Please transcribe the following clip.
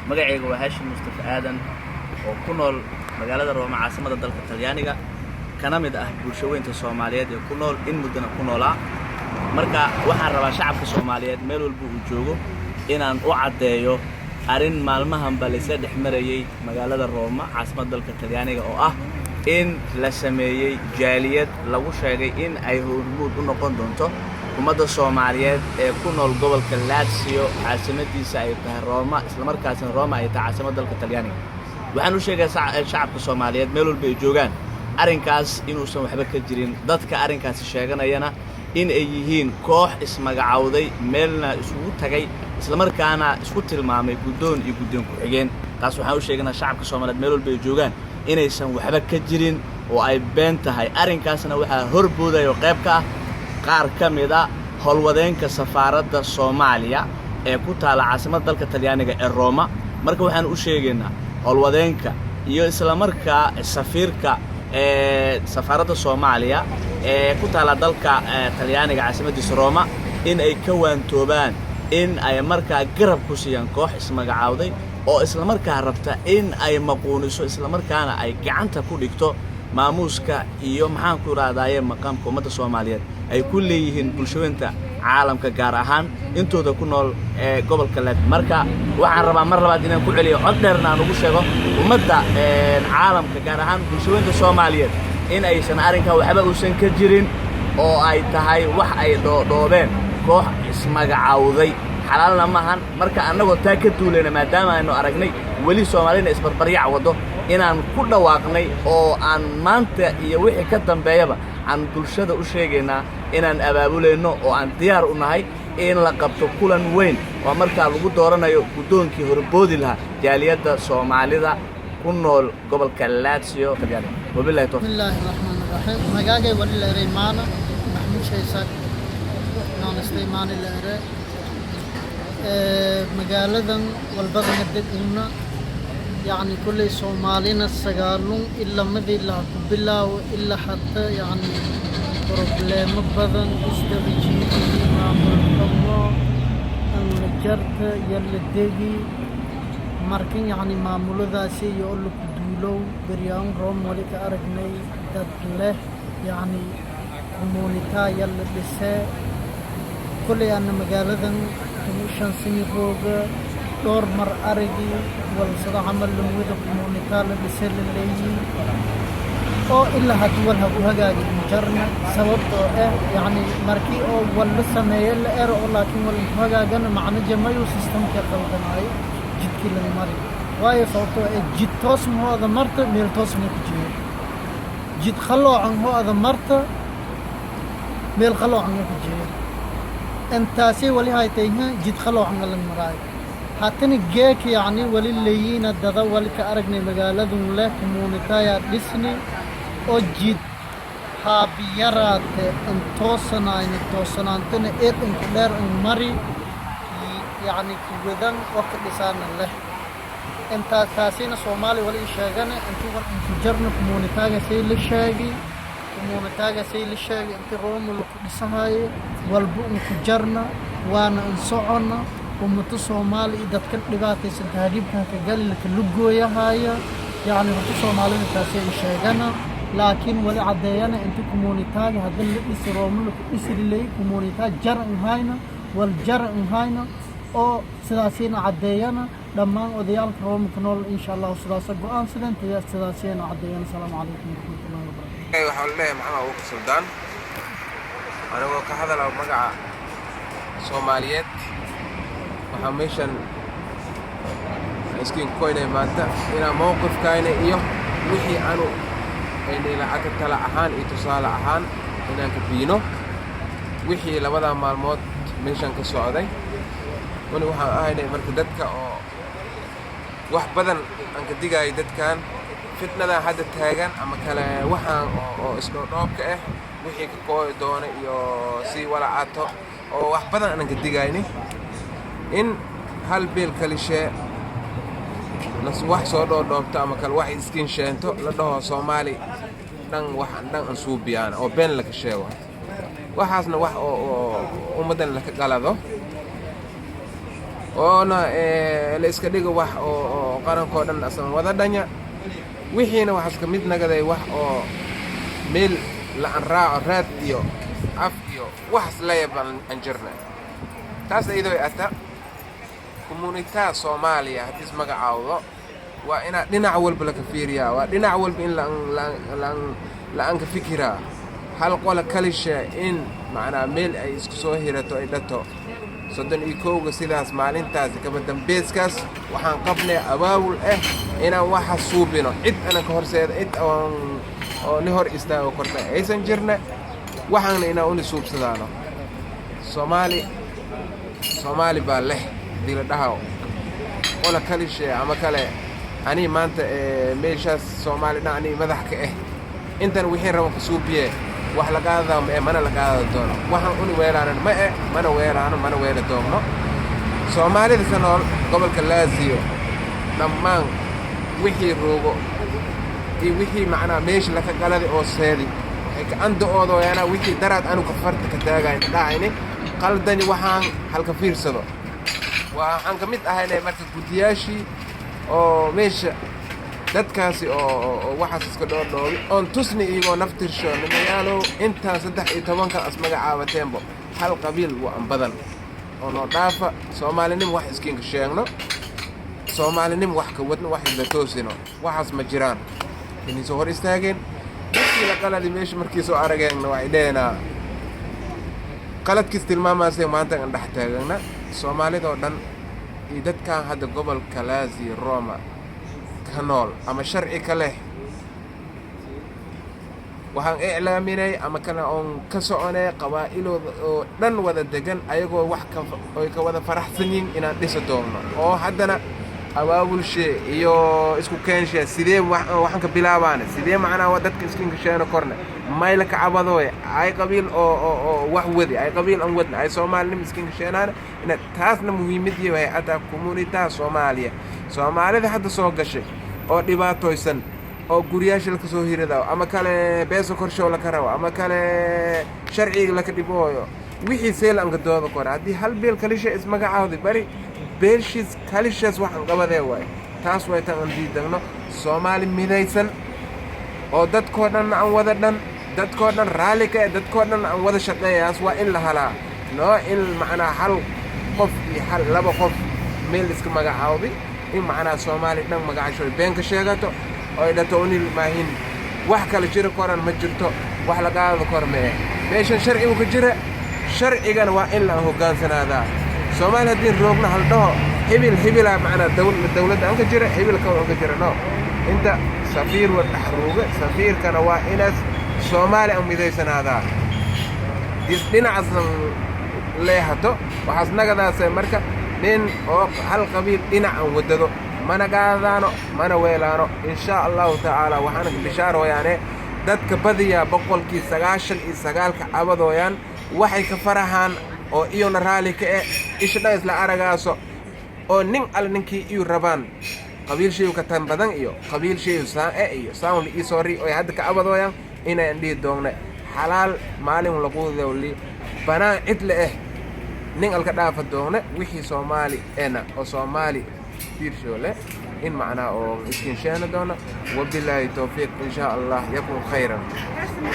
magacayga waa Haashim Mustafa Aadan oo ku nool magaalada Roma caasimada dalka Talyaaniga kana mid ah bulshooyinka Soomaaliyeed ee ku nool in muddo ku noolaa marka waxaan rabaa shacabka Soomaaliyeed meel walba uu joogo inaan u cadeeyo arin maalmahan balise dhexmarayay magaalada Roma caasimada dalka Talyaaniga oo ah in la sameeyay jaaliyad lagu sheegay in ay hormuud u noqon doonto ummadda Soomaaliyeed ee ku nool gobolka Lazio caasimadiisa ay tahay Roma isla markaasna Roma ay tahay caasimada dalka Talyaaniga waxaan u sheegay shacabka Soomaaliyeed meel walba ay joogaan arinkaas inuusan waxba ka jirin dadka arinkaas sheeganayana in ay yihiin koox ismagacawday meelna isugu tagay isla markaana isku tilmaamay guddoon iyo guddoon ku xigeen taas waxaan u sheegnaa shacabka Soomaaliyeed meel walba ay joogaan inaysan waxba ka jirin oo ay been tahay arinkaasna waxa horboodayo qayb ka ah qaar kamid ah howlwadeenka safaaradda Soomaaliya ee ku taala caasimada dalka Talyaaniga ee Roma marka waxaan u sheegaynaa howlwadeenka iyo isla markaa safiirka safaaradda Soomaaliya ee ku taala dalka Talyaaniga caasimadiisa Roma in ay ka waantoobaan in ay markaa garab ku siiyaan koox ismagacawday oo isla markaa rabta in ay maquuniso isla markaana ay gacanta ku dhigto maamuuska iyo maxaan ku raadayay maqaamka ummadda Soomaaliyeed ay ku leeyihiin bulshooyinka caalamka gaar ahaan intooda ku nool gobolka Lazio marka waxaan rabaa mar labaad inaan ku celiyo cod dheerna aan ugu sheego ummadda caalamka gaar ahaan bulshooyinka Soomaaliyeed in aysan arinka waxba uusan ka jirin oo ay tahay wax ay dhoobeen koox ismagacawday xalaalna maahan marka anagoo taa ka duulayna maadaama aynu aragnay wali Soomaalina isbarbaryac wado inaan ku dhawaaqnay oo aan maanta iyo wixii ka dambeeyaba aan bulshada u sheegaynaa inaan abaabuleyno oo aan diyaar u nahay in la qabto kulan weyn oo markaa lagu dooranayo guddoonkii horboodi lahaa jaaliyadda Soomaalida ku nool gobolka Lazio wabillahi tawfiiq bismillahir rahmanir rahim magacay wali Raymaana Maxmuud Shaysak noo Suleymaan ilaa magaaladan walbadana degna يعني كل Soomaalina sagaalun illa madii la ku bilaaw illa hatta yani problem badan isdajiidi maamul xumo an jarta yalla degi markin yani maamuladaasi iyo lu ku duulow bariyaan Rome wali ka aragnay dad leh yani komunita yalla dhisay kulli aan magaaladan shan sini rooga دور مر أرجي والصراحة عمل لمودة كومونيكال بسال الليل أو إلا هتول هبوها جاي مجرنا سبب يعني مركي أو ولا سنيل إير ولكن ولا جاي جنا معنا جمايو سيستم كقل جناي جد كل المري واي صوته جد توسم هذا مرت ميل توسم كتير جد خلوا عن هذا مرت ميل خلوا عنه كتير أنت سي ولي هاي تيجي جد خلوا عن المراي هاتني جيك يعني ولي الليين الدضا ولي كأرقني مقالدون له كومونيتايا ديسني أجد هابيرات انتوصنا انتوصنا إيد انكلير انمري يعني كوذن وقت لسانا له انتا تاسين Soomaali ولي شاقنا انتو جرنا كومونيتايا سي لشاقي كومونيتايا سي لشاقي انتو روم ولكو والبو انكو جرنا وانا انصعنا ومتو Soomaali dadka dhibaataysan taariibka ka gal ka lugooya haya yani mutو Soomaali taasay sheegana laakiin wali cadeeyana inta community-ga hadal la isroomno ku isrilay community jaran hayna wal jaran hayna oo sidaasina cadeeyana dhamaan odayaalka Roomka nool insha Allah sidaas go'aan sidaasina cadeeyana salaamu calaykum warahmatullahi wabarakatuh waxaan leeyahay maxaa ugu Suudaan anagoo ka hadalaa magaca Soomaaliyeed waxaan meeshan iskiin koynay maanta inaan mowqifkayna iyo wixii aanu aynay lacag tala ahaan iyo tusaale ahaan inaan ka biino wixii labada maalmood meeshan ka socday wani waxaan ahaynay marka dadka oo wax badan aan ka digay dadkan fitnada hadda taagan ama kale waxaan oo isku dhoobka ah wixii ka kooy doona iyo si wala aato oo wax badan aan ka digayni in hal beel kalishe nas wax soo dhoobta ama kale wax iskiin sheento la dhaho Soomaali dhan waxaan dhan aan suubiyaan oo been la ka sheego waxaasna wax oo ummadan la ka qalado oona la iska dhigo wax oo qarankoo dhan asan wada dhanya wixiina waxaas ka mid nagaday wax oo meel la-aan raaco raad iyo af iyo waxas layaban aan jirna taas iyadoo ata komunitaa Soomaaliya haddii is magacaawdo waa inaad dhinac walba laga fiiriyaa waa dhinac walba in la-aan ka fikiraa hal qola kalisha in macnaa meel ay isku soo hirato ay dhato 31 sidaas maalintaas kaba dambeeskaas waxaan qabnay abaabul inaan waxa suubino cid ana ka horseeda cid oo ni hor istaago korta aysan jirna waxaan inaan u suubsadaano Soomaali baa leh dila dhahaw qola kalisha ama kale ani maanta meeshaas Soomaali dhacni madax ka intan wixii rabo ka suubiye wax la qaado mana la qaado doono waxaan uni weeraan mana weera doono Soomaalida sanool gobolka Laasiyo dhammaan wixii roogo iyo wixii macnaa meesha la ka qaladi oo seedi waxay ka andoodo yana wixii daraad anu ka farta ka taagay dhaayni qaldani waxaan halka fiirsado waxaan ka mid ahaynay marka gudiyaashii oo meesha dadkaasi oo waxaas iska dhoodhoobi oon tusni iyagoo naftirsho nimayaalo intaan 13 as magacaabateenbo hal qabiil waan badan oo noo dhaafa Soomaalinimo wax iskiinka sheegno Soomaalinimo wax ka wadno wax la toosino waxaas ma jiraan inay soo hor istaageen dadkii la qaladi meesha markii soo arageen waa ideenaa qaladkiis tilmaamaasay maanta aan dhex taagna Soomaalida oo dhan iyo dadkan hadda gobolka Laasiyo Roma كنول أما شرعي كله وهان إعلامي أما كان أون كسرنا قبائل دن وذا دجن أيقو وحكة أيقو وذا فرح سنين إن لسه دومنا أو حدنا أول شيء يو إسكو كان شيء سيدي وحن كبلابان سيدي معنا ودت كسكين كشينا كورنا ما يلك عبادوي أي قبيل أو وحودي أي قبيل أمودنا أي سومالي مسكين كشينا إن تاسنا مهمتي وهي أتا كومونيتا Soomaaliya hadda soo gashay oo dhibaatooysan oo guriyaasha la soo hirada ama kale beeso korsho la karaw ama kale sharciga la ka dhibooyo wixii seel aan gadoodo kor hadii hal beel kalisha is magacaawdi bari beelshis kalishas waxaan qabadee way taas way tan diidagno Soomaali midaysan oo dadkoo dhan aan wada dhan dadkoo dhan raali ka dadkoo dhan aan wada shaqeeyaas waa in la halaa noo in macnaa hal qof iyo hal laba qof meel iska magacaawdi in macnaa Soomaali dhan magacaasho beenka sheegato oo dhato unil maahin wax kala jira koran ma jirto wax la qaado kormee meeshan sharcigu ka jira sharcigana waa in la hogaansanaada Soomaali hadii roogna hal dhaho hibil macnaa dawladda aan ka jira hibil ka oo ka jira no inta safiir wa dhaxruuga safiirkana waa inaas Soomaali aan midaysanaada dhinacaas leehato waxaas nagadaas marka nin oo hal qabiil dhinacan wadado mana qaadano mana weelaano insha Allah ta'ala waxaan bishaaro yaane dadka badiya boqolkii 99 ka abadooyaan waxay ka farahan oo iyona raali ka isha isla aragaaso oo nin ninkii iyo rabaan qabiil shay ka tan badan iyo qabiil shay iyo saan li sorry oo hadda ka abadooyaan inay indhi doonay xalaal maalin lagu dawli banaan cid leh nin alka dhaafa doona wixii Soomaali oo Soomaali fiirshoole in macnaa oo iskin sheena doona wabillahi tawfiiq insha Allah yakun khayran